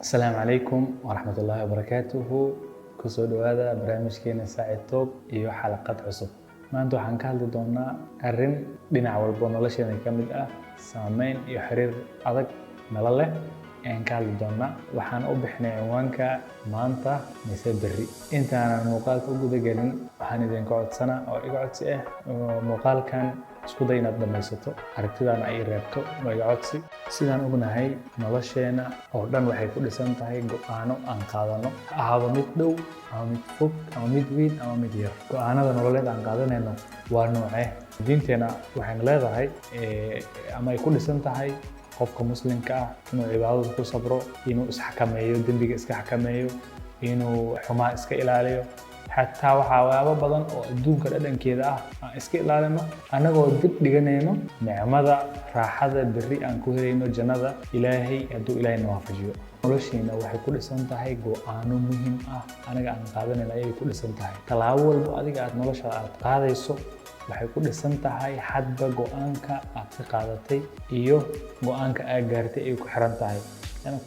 السلام عليكم ورحمة الله وبركاته. kusoo dhawaada barnaamijkeena Saacid Talk iyo xalaqad cusub. Maanta waxaan ka hadli doonaa arrin dhinac walba nolosheena ka mid ah, saameyn iyo xiriir adag nala leh aan ka hadli doonaa. Waxaan u bixinay cinwaanka maanta mise berri. Intaanan muuqaalka u guda gelin, waxaan idin ka codsanaa oo iga codsi ah muuqaalkan isku day inaad dhamaysato, aragtidaana ay reebto waa iga codsi. Sidaan ognahay nolosheena oo dhan waxay ku dhisan tahay go'aano aan qaadano, ha ahaado mid dhow ama mid fog ama mid weyn ama mid yar. Go'aanada nololeed aan qaadanayno waa noocee. diinteena waxayna leedahay ama ay ku dhisan tahay qofka muslimka ah inuu cibaadada ku sabro, inuu isxakameeyo, dembiga iska xakameeyo, inuu xumaa iska ilaaliyo. xataa waxyaabo badan oo adduunka dhadhankeeda ah aan iska ilaalino anagoo dib dhiganayno nicmada raaxada berri aan ku helayno jannada ilaahay hadduu ilaahayna waafajiyo. nolosheena waxay ku dhisan tahay go'aano muhiim ah anaga aan qaadanayno ayay ku dhisan tahay. tallaabo walba adiga aad nolosha aad qaadayso waxay ku dhisan tahay hadba go'aanka aad ka qaadatay iyo go'aanka aad gaartay ay ku xiran tahay.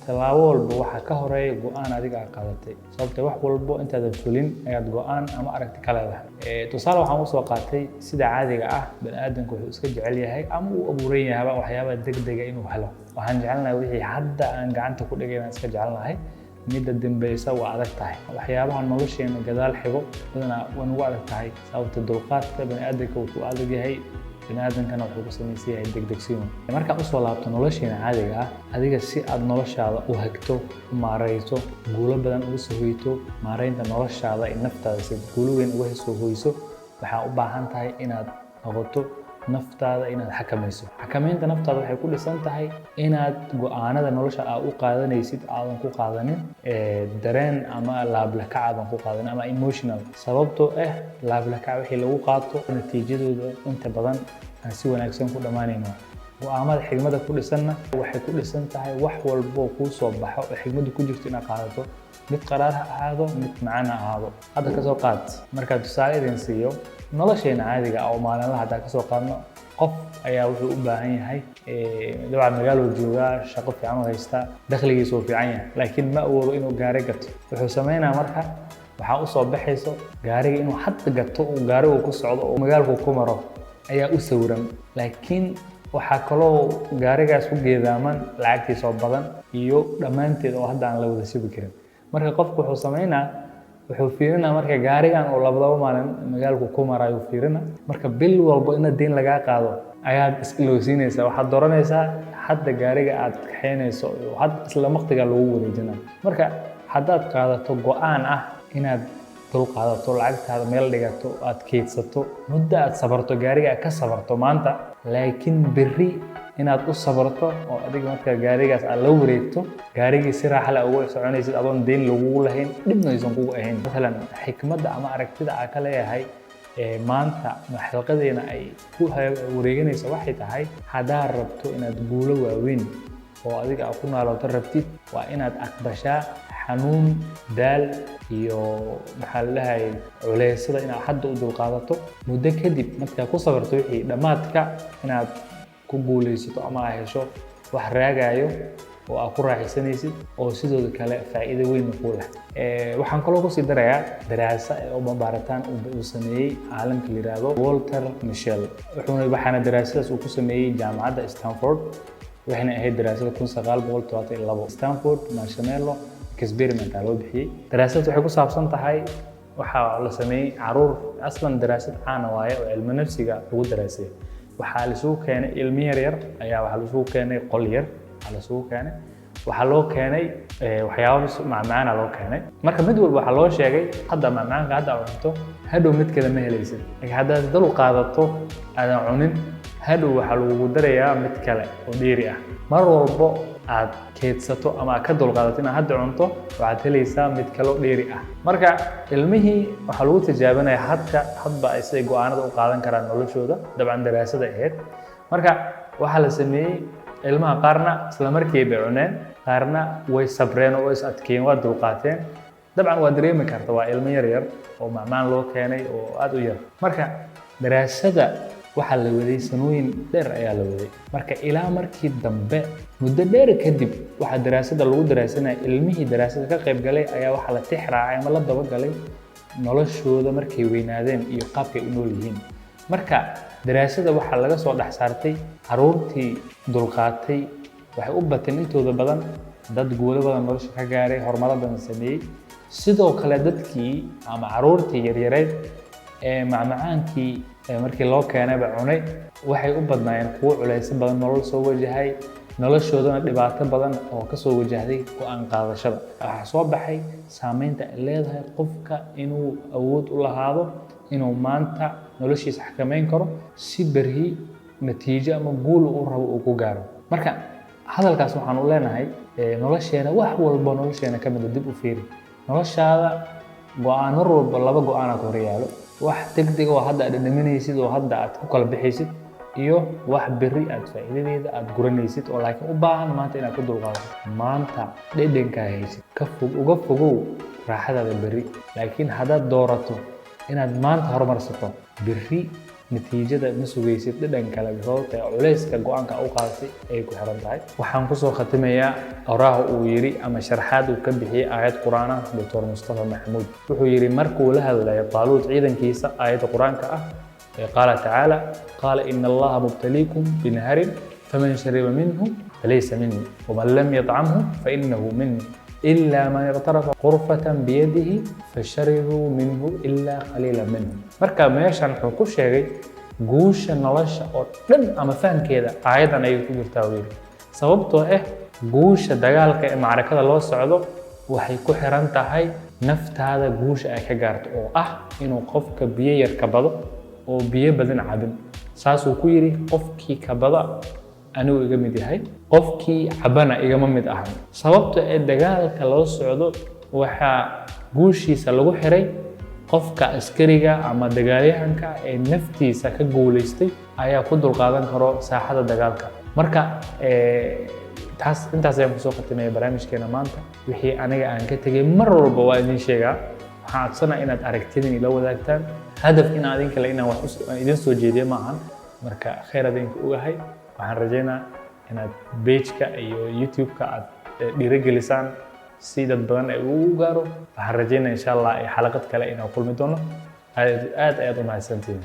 tallaabo walba waxa ka horeeya go'aan adiga aad qaadatay, sababtoo wax walba intaadan fulin ayaad go'aan ama aragti ka leedahay. tusaale waxaan u soo qaatay sida caadiga ah bani'aadamku wuxuu iska jecel yahay ama uu abuuran yahay waxyaabaha degdega inuu helo. waxaan jecelnahay wixii hadda aan gacanta ku dhigay inaan iska jecelnahay, midda dambaysa waa adag tahay. waxyaabaha nolosheena gadaal xigo badanaa waa nagu adag tahay, sababta dulqaadka bani'aadamka wuxuu adag yahay, bani'aadamkana wuxuu ku samaysan yahay degdegsiimo. markaan usoo laabto nolosheena caadiga ah, adiga si aad noloshaada u hagto, u maarayso, guulo badan uga soo hoyto, maaraynta noloshaada iyo naftaada si guulo weyn uga soo hoyso, waxaa u baahan tahay inaad noqoto naftaada inaad xakamayso. xakamaynta naftaada waxay ku dhisan tahay inaad go'aanada nolosha aad u qaadanaysid aadan ku qaadanin dareen ama laablakac aadan ku qaadanin ama emotional, sababtoo ah laablakac wixii lagu qaato natiijadooda inta badan aan si wanaagsan ku dhammaanayno. go'aamada xigmada ku dhisanna waxay ku dhisan tahay wax walbo kuu soo baxo oo xigmadu ku jirto inaad qaadato, mid qaraar ha ahaado mid macaan ha ahaado. hadda ka soo qaad markaad tusaale idin siiyo nolosheena caadiga ah oo maalinlaha hadda ka soo qaadno, qof ayaa wuxuu u baahan yahay dabcan magaalada joogaa, shaqo fiican u haystaa, dakhligiisu uu fiican yahay, laakiin ma awoodo inuu gaari gato. wuxuu sameynaa marka waxaa u soo baxayso gaariga inuu hadda gato uu gaarigu ku socdo oo magaalku ku maro ayaa u sawiran, laakiin waxaa kaloo gaarigaas ku geedaaman lacagtiisa oo badan iyo dhammaanteed oo hadda aan la wada sugi karin. marka qofku wuxuu sameynaa wuxuu fiirinaa marka gaarigan oo labadaba maalin magaalku ku marayo fiirina, marka bil walba in deyn lagaa qaado ayaad islowsiinaysaa. waxaad dooranaysaa hadda gaariga aad kaxeynayso hadda isla waqtiga lagu wareejinaa. marka haddaad qaadato go'aan ah inaad dul qaadato, lacagtaada meel dhigato, aad keydsato, muddo aad sabarto, gaariga aad ka sabarto maanta, laakiin berri inaad u sabarto oo adiga marka gaarigaas aad la wareegto, gaarigii si raaxa leh ugu soconaysid adoon deyn lagugu lahayn, dhibna aysan kugu ahayn. maalan xikmadda ama aragtida aan ka leeyahay maanta xalqadeena ay ku wareeganayso waxay tahay, haddaad rabto inaad guulo waaweyn oo adiga aad ku noolaato rabtid, waa inaad aqbashaa xanuun, daal iyo maxaa la dhahay culeysada inaad hadda u dulqaadato. muddo kadib markaad ku sabarto wixii dhammaadka inaad ku guulaysato ama aad hesho wax raagayo oo aad ku raaxaysanaysid oo sidoo kale faa'iido weyn ku leh. waxaan kaloo ku sii darayaa daraasad oo baaritaan uu sameeyey caalamka la yiraahdo Walter Mischel. waxaana daraasadaas uu ku sameeyey jaamacadda Stanford, waxayna ahayd daraasada 1972 Stanford Marshmallow experiment loo bixiyey. daraasad waxay ku saabsan tahay waxaa la sameeyey caruur aslan daraasad caan waaye oo cilmi nafsiga lagu daraasay. waxaa la isugu keenay ilmo yar ayaa waxaa la isugu keenay qol yar, waxaa loo keenay waxyaabo macmacaan loo keenay. marka mid walba waxaa loo sheegay hadda macmacaanka hadda aad cunto hadhow mid kale ma helaysid, laakiin haddaad dul qaadato aadan cunin hadhow waxaa lagugu darayaa mid kale oo dheeri ah. mar walbo aad keydsato ama aad ka dulqaadato inaad hadda cunto waxaad helaysaa mid kale oo dheeri ah. marka ilmihii waxaa lagu tijaabinaya hadba ay siday go'aanada u qaadan karaan noloshooda, dabcan daraasada ahayd. marka waxaa la sameeyey ilmaha qaarna isla markii bay cuneen, qaarna way sabreen oo is adkeeyeen, waa dulqaateen. dabcan waa dareemi karta waa ilmo yar oo macmacaan loo keenay oo aad u yar. marka daraasada waxaa la waday sanooyin dheer ayaa la waday marka ilaa markii dambe muddo dheer kadib waxaa daraasada lagu daraasanaya ilmihii daraasada ka qayb galay ayaa waxaa la tix raacay ama la dabagalay noloshooda markay weynaadeen iyo qaabkay u nool yihiin marka daraasada waxaa laga soo dhex saartay caruurtii dulqaatay waxay u bateen intooda badan dad guulo badan nolosha ka gaaray horumaro badan sameeyey sidoo kale dadkii ama caruurtii yaryareed ee macmacaankii markii loo keenayba cunay waxay u badnaayeen kuwo culayso badan nolol soo wajahay noloshoodana dhibaato badan oo ka soo wajahday go'aan qaadashada waxaa soo baxay saameynta ay leedahay qofka inuu awood u lahaado inuu maanta noloshiisa xakameyn karo si berri natiijo ama guul uu rabo uu ku gaaro marka hadalkaas waxaan u leenahay nolosheena wax walba nolosheena ka mid ah dib u fiiri noloshaada go'aan mar walba laba go'aan aad hor yaalo wax degdeg oo hadda aad dhaminaysid oo hadda aad ku kala bixaysid iyo wax berri aad faa'iidadeeda aad guranaysid oo laakiin u baahan maanta inaad ku dulqaadato maanta dhedhanka haysid uga fogow raaxadaada berri laakiin haddaad doorato inaad maanta horumarsato berri natiijada ma sugaysid dhadhan kale sababta culayska go'aanka u qaadatay ay ku xiran tahay waxaan kusoo khatimayaa oraha uu yiri ama sharxaad uu ka bixiyay aayad quraan ah Dr. Mustafa Maxamuud wuxuu yiri markuu la hadlayo Taaluut ciidankiisa aayadda quraanka ah قال تعالى قال إن الله مبتليكم بنهر فمن شرب منه فليس مني ومن لم يطعمه فإنه مني إلا من اغترف غرفة بيده فشربوا منه إلا قليلا منه marka meeshan wuxuu ku sheegay guusha nolosha oo dhan ama fahamkeeda aayadan ay ku jirtaa weey sababtoo ah guusha dagaalka ee macrakada loo socdo waxay ku xiran tahay naftaada guusha ay ka gaarto oo ah inuu qofka biyo yar ka bado oo biyo badan cabin saasuu ku yiri qofkii ka bada anigu iga mid yahay qofkii cabana igama mid ahan sababta ee dagaalka loo socdo waxa guushiisa lagu xiray qofka askariga ama dagaalyahanka ee naftiisa ka guuleystay ayaa ku dulqaadan karo saaxada dagaalka marka intaas ayaan kusoo khatimayay barnaamijkeena maanta wixii aniga aan ka tegay mar walba waa idin sheegaa waxaan codsanayaa inaad aragtidin ila wadaagtaan hadafkiina adin kale inaan wax idin soo jeediyo maahan marka khayr adinku ogahay waxaan rajaynayaa inaad page-ka iyo YouTube-ka aad dhiirigelisaan si dad badan ay ugu gaaro waxaan rajaynayaa insha Allah xalaqad kale inaan kulmi doono aad u mahadsantihiin